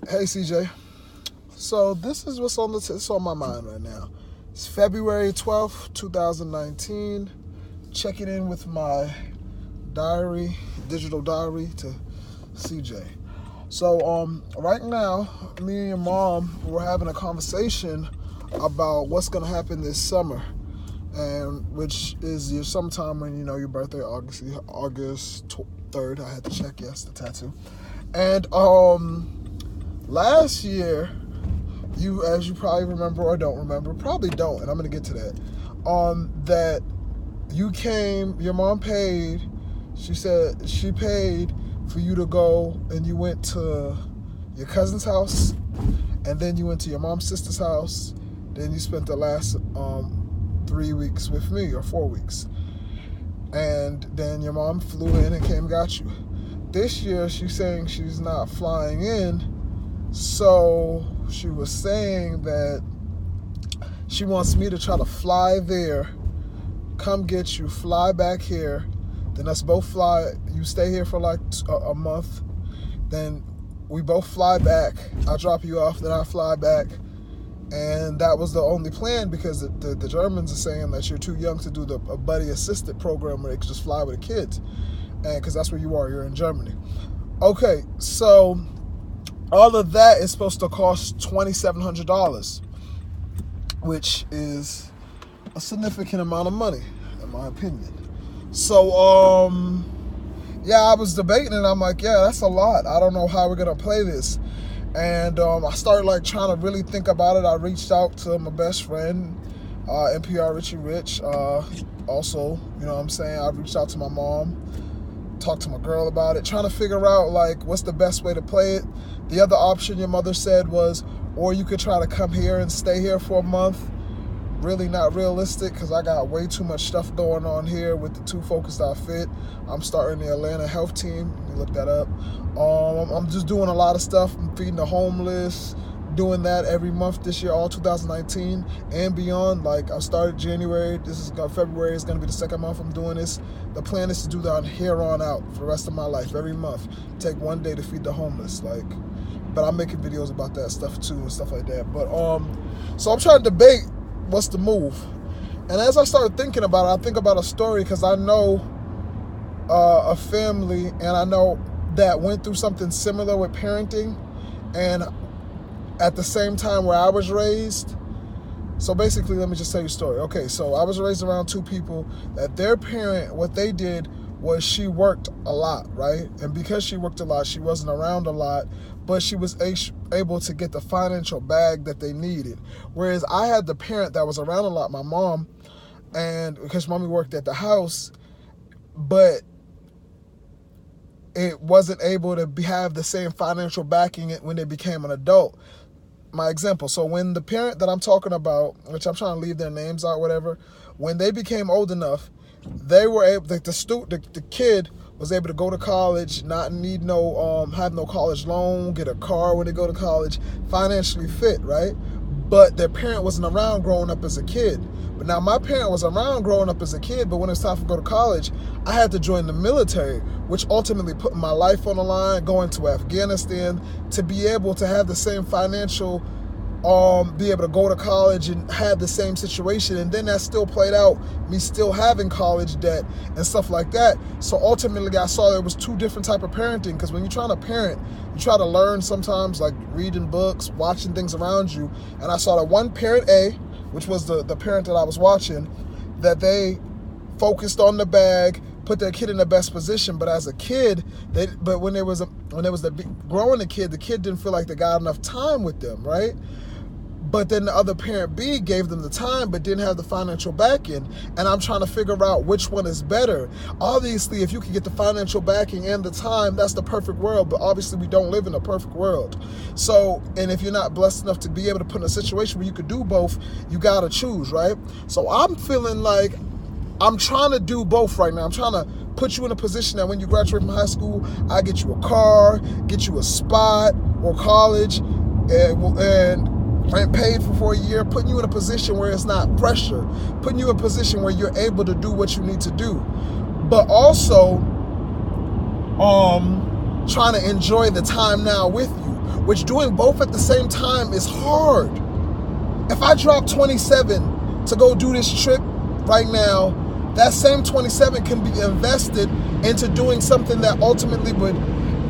Hey CJ. So this is what's it's on my mind right now. It's February 12th, 2019. Checking in with my diary, digital diary to CJ. So right now, me and your mom were having a conversation about what's gonna happen this summer, and which is your sometime when your birthday, August 3rd. I had to check. Yes, the tattoo. And last year, as you probably remember or don't remember, probably don't, and I'm gonna get to that. That you came, your mom paid. She said she paid for you to go, and you went to your cousin's house, and then you went to your mom's sister's house. Then you spent the last 3 weeks with me, or 4 weeks, and then your mom flew in and came and got you. This year, she's saying she's not flying in. So she was saying that she wants me to try to fly there, come get you, fly back here, then us both fly. You stay here for like a month, then we both fly back. I drop you off, then I fly back. And that was the only plan, because the Germans are saying that you're too young to do a buddy assisted program where they could just fly with the kids. And because that's where you are, you're in Germany. Okay, so all of that is supposed to cost $2,700, which is a significant amount of money, in my opinion. So, yeah, I was debating, and I'm like, yeah, that's a lot. I don't know how we're gonna play this. And I started like trying to really think about it. I reached out to my best friend, NPR Richie Rich. Also, you know what I'm saying? I reached out to my mom, talked to my girl about it, trying to figure out like what's the best way to play it. The other option your mother said was, or you could try to come here and stay here for a month. Really not realistic, because I got way too much stuff going on here with the Too Focused I Fit. I'm starting the Atlanta health team. Let me look that up. I'm just doing a lot of stuff. I'm feeding the homeless, doing that every month this year, all 2019 and beyond. Like, I started January. This is February. Is going to be the second month I'm doing this. The plan is to do that here on out for the rest of my life. Every month, take one day to feed the homeless. But I'm making videos about that stuff too and stuff like that. But so I'm trying to debate what's the move. And as I started thinking about it, I think about a story, because I know a family, and I know that went through something similar with parenting, and at the same time where I was raised. So basically, let me just tell you a story. Okay, so I was raised around two people that their parent, what they did was she worked a lot, right? And because she worked a lot, she wasn't around a lot, but she was able to get the financial bag that they needed. Whereas I had the parent that was around a lot, my mom, and because mommy worked at the house, but it wasn't able to have the same financial backing when they became an adult. My example, so when the parent that I'm talking about, which I'm trying to leave their names out, whatever, when they became old enough, they were able, the kid was able to go to college, not need have no college loan, get a car when they go to college, financially fit, right? But their parent wasn't around growing up as a kid. But now my parent was around growing up as a kid, but when it was time to go to college, I had to join the military, which ultimately put my life on the line, going to Afghanistan, to be able to have the same financial, be able to go to college and have the same situation. And then that still played out, me still having college debt and stuff like that. So ultimately I saw there was two different type of parenting, because when you're trying to parent, you try to learn sometimes, like reading books, watching things around you. And I saw that one parent A, which was the parent that I was watching, that they focused on the bag, put their kid in the best position. But as a kid, when it was growing the kid didn't feel like they got enough time with them, right? But then the other parent B gave them the time but didn't have the financial backing. And I'm trying to figure out which one is better. Obviously, if you can get the financial backing and the time, that's the perfect world. But obviously, we don't live in a perfect world. So, and if you're not blessed enough to be able to put in a situation where you could do both, you got to choose, right? So I'm feeling like I'm trying to do both right now. I'm trying to put you in a position that when you graduate from high school, I get you a car, get you a spot or college, and paid for a year, putting you in a position where it's not pressure, putting you in a position where you're able to do what you need to do, but also trying to enjoy the time now with you. which doing both at the same time is hard. If I drop 27 to go do this trip right now, that same 27 can be invested into doing something that ultimately would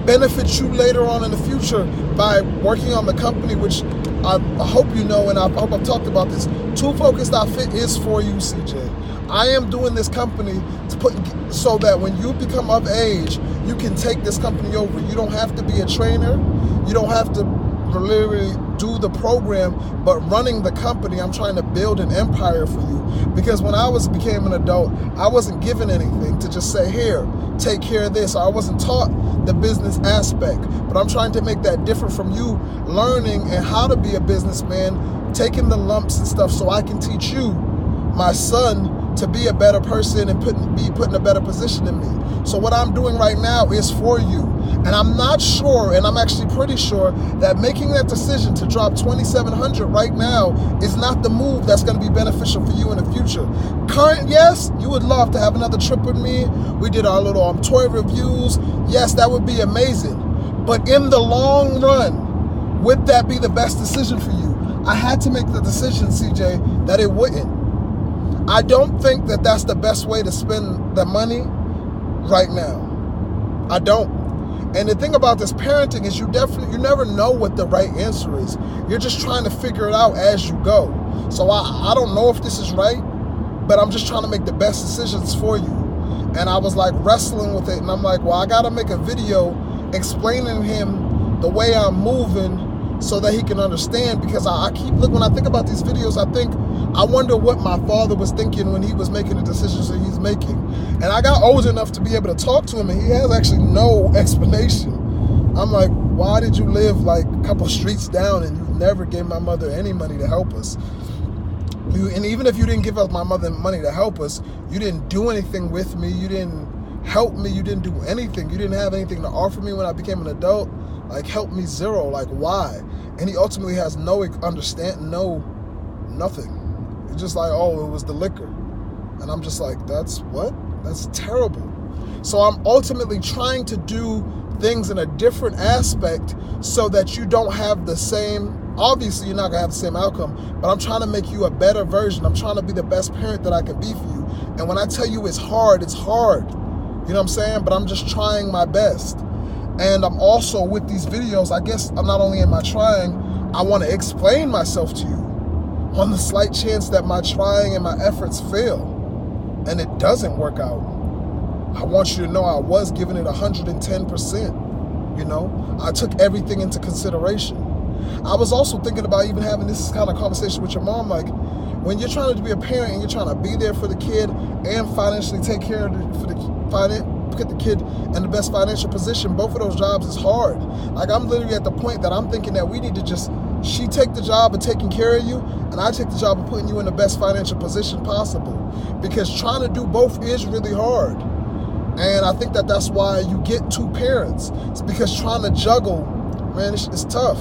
benefit you later on in the future by working on the company, which I hope you know, and I hope I've talked about this. Too Focused Fit is for you, CJ. I am doing this company to put so that when you become of age, you can take this company over. You don't have to be a trainer. You don't have to literally do the program, but running the company, I'm trying to build an empire for you. Because when I became an adult, I wasn't given anything to just say, here, take care of this. I wasn't taught the business aspect, but I'm trying to make that different from you learning and how to be a businessman, taking the lumps and stuff so I can teach you, my son, to be a better person and be put in a better position than me. So what I'm doing right now is for you. And I'm not sure, and I'm actually pretty sure, that making that decision to drop 2,700 right now is not the move that's going to be beneficial for you in the future. Current, yes, you would love to have another trip with me. We did our little toy reviews. Yes, that would be amazing. But in the long run, would that be the best decision for you? I had to make the decision, CJ, that it wouldn't. I don't think that that's the best way to spend the money right now. I don't. And the thing about this parenting is you never know what the right answer is. You're just trying to figure it out as you go. So I don't know if this is right, but I'm just trying to make the best decisions for you. And I was like wrestling with it, and I'm like, well, I got to make a video explaining to him the way I'm moving so that he can understand, because I keep looking, when I think about these videos, I wonder what my father was thinking when he was making the decisions that he's making. And I got old enough to be able to talk to him, and he has actually no explanation. I'm like, why did you live like a couple streets down and you never gave my mother any money to help us? And even if you didn't give us my mother money to help us, you didn't do anything with me. You didn't help me. You didn't do anything. You didn't have anything to offer me when I became an adult. Like, help me zero. Like, why? And he ultimately has no understanding, nothing. It's just like, oh, it was the liquor. And I'm just like, that's terrible. So I'm ultimately trying to do things in a different aspect so that you don't have the same, obviously you're not gonna have the same outcome, but I'm trying to make you a better version. I'm trying to be the best parent that I can be for you. And when I tell you it's hard, it's hard. You know what I'm saying? But I'm just trying my best. And I'm also, with these videos, I guess I'm not only am I trying, I want to explain myself to you on the slight chance that my trying and my efforts fail and it doesn't work out. I want you to know I was giving it 110%. You know, I took everything into consideration. I was also thinking about even having this kind of conversation with your mom, like, when you're trying to be a parent and you're trying to be there for the kid and financially take care of put the kid in the best financial position, both of those jobs is hard. Like, I'm literally at the point that I'm thinking that we need to she take the job of taking care of you, and I take the job of putting you in the best financial position possible. Because trying to do both is really hard. And I think that that's why you get two parents. It's because trying to juggle, man, it's tough.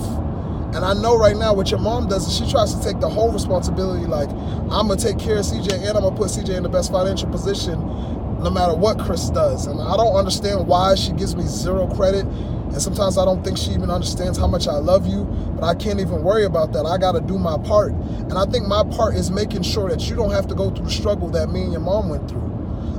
And I know right now what your mom does is she tries to take the whole responsibility, like, I'm going to take care of CJ and I'm going to put CJ in the best financial position no matter what Chris does. And I don't understand why she gives me zero credit. And sometimes I don't think she even understands how much I love you, but I can't even worry about that. I got to do my part. And I think my part is making sure that you don't have to go through the struggle that me and your mom went through.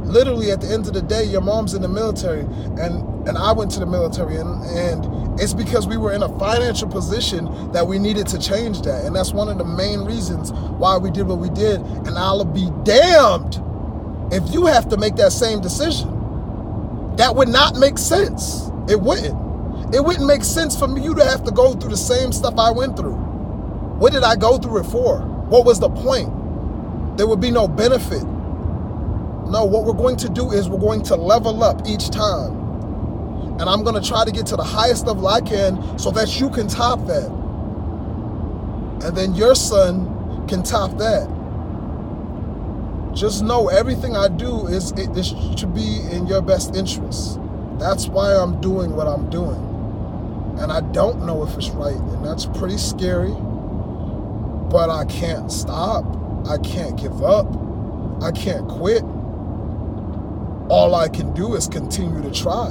Literally, at the end of the day, your mom's in the military, and I went to the military, and it's because we were in a financial position that we needed to change that. And that's one of the main reasons why we did what we did. And I'll be damned if you have to make that same decision. That would not make sense. It wouldn't. It wouldn't make sense for you to have to go through the same stuff I went through. What did I go through it for? What was the point? There would be no benefit. No, what we're going to do is we're going to level up each time. And I'm going to try to get to the highest level I can so that you can top that. And then your son can top that. Just know everything I do is to be in your best interest. That's why I'm doing what I'm doing. And I don't know if it's right, and that's pretty scary. But I can't stop. I can't give up. I can't quit. All I can do is continue to try.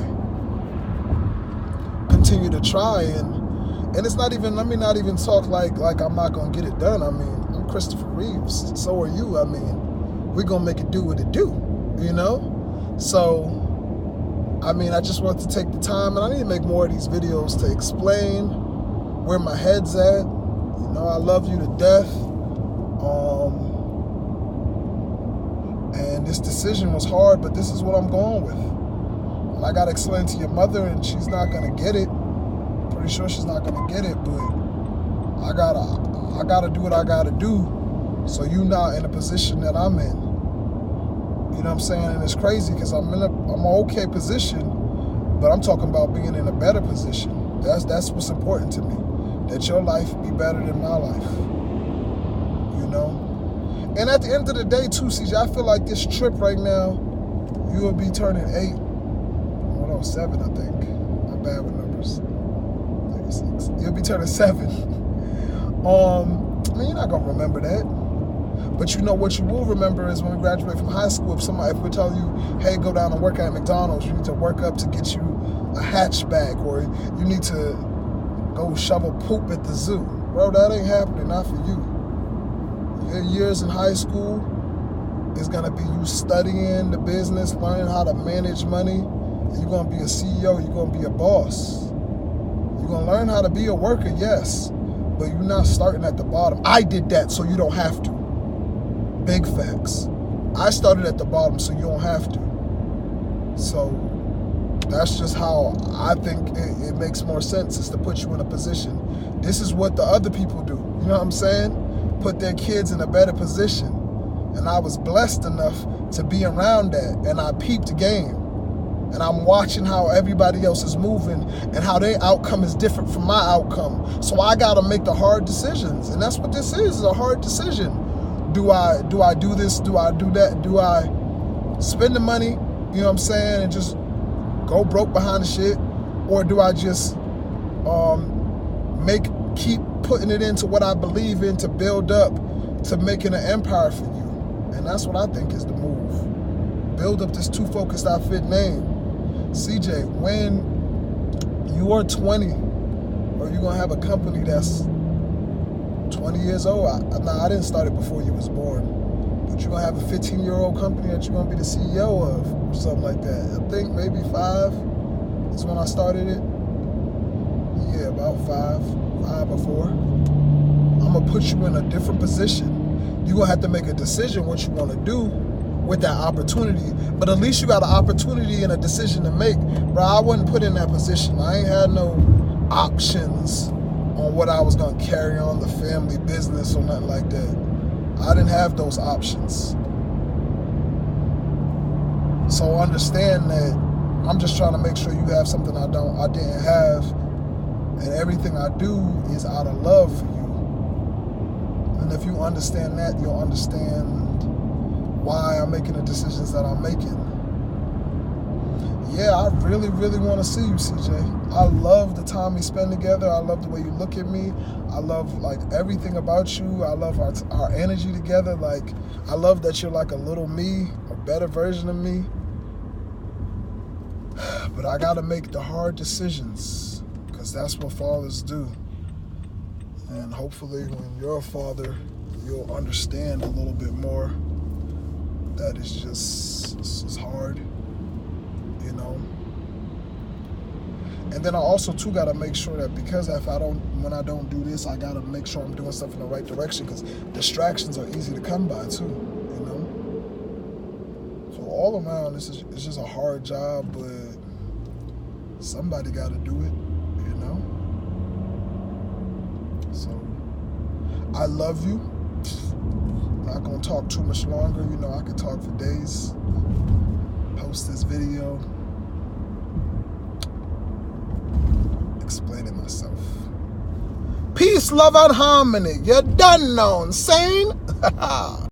Continue to try. And And it's not even, let me not even talk like I'm not going to get it done. I mean, I'm Christopher Reeves. So are you. I mean, we're going to make it do what it do, you know? So, I mean, I just want to take the time, and I need to make more of these videos to explain where my head's at. You know, I love you to death. And this decision was hard, but this is what I'm going with. And I got to explain to your mother, and she's not going to get it. Pretty sure she's not going to get it, but I gotta do what I got to do so you're not in a position that I'm in. You know what I'm saying? And it's crazy because I'm in an okay position, but I'm talking about being in a better position. That's what's important to me. That your life be better than my life. You know? And at the end of the day, too, CJ, I feel like this trip right now, you will be turning 8. Hold on, 7, I think. I'm bad with numbers. 36. You'll be turning 7. I mean, you're not going to remember that. But you know what you will remember is when we graduate from high school, if we tell you, hey, go down and work at McDonald's, you need to work up to get you a hatchback, or you need to go shovel poop at the zoo. Bro, that ain't happening, not for you. Your years in high school is going to be you studying the business, learning how to manage money. And you're going to be a CEO. You're going to be a boss. You're going to learn how to be a worker, yes, but you're not starting at the bottom. I did that so you don't have to. Big facts. I started at the bottom so you don't have to. So that's just how I think it makes more sense, is to put you in a position. This is what the other people do. You know what I'm saying? Put their kids in a better position. And I was blessed enough to be around that, and I peeped the game. And I'm watching how everybody else is moving and how their outcome is different from my outcome. So I gotta make the hard decisions. And that's what this is a hard decision. Do I do this? Do I do that? Do I spend the money, you know what I'm saying, and just go broke behind the shit? Or do I just keep putting it into what I believe in to build up to making an empire for you? And that's what I think is the move. Build up this Too Focused I Fit name. CJ, when you are 20, or you're going to have a company that's 20 years old. I didn't start it before you was born. But you're going to have a 15-year-old company that you're going to be the CEO of, or something like that. I think maybe 5 is when I started it. Yeah, about 5 or 4. I'm going to put you in a different position. You're going to have to make a decision what you want to do with that opportunity. But at least you got an opportunity and a decision to make. Bro, I wasn't put in that position. I ain't had no options on what I was going to carry on, the family business or nothing like that. I didn't have those options. So understand that I'm just trying to make sure you have something I didn't have, and everything I do is out of love for you. And if you understand that, you'll understand why I'm making the decisions that I'm making. Yeah, I really, really want to see you, CJ. I love the time we spend together. I love the way you look at me. I love, like, everything about you. I love our energy together. Like, I love that you're like a little me, a better version of me. But I got to make the hard decisions, because that's what fathers do. And hopefully when you're a father, you'll understand a little bit more that it's just hard. You know, and then I also too got to make sure that, because when I don't do this, I got to make sure I'm doing stuff in the right direction, because distractions are easy to come by too, you know. So all around, it's just a hard job, but somebody got to do it, you know. So I love you. Not gonna talk too much longer, you know. I could talk for days. Post this video explaining myself. Peace, love, and harmony. You done known, sane?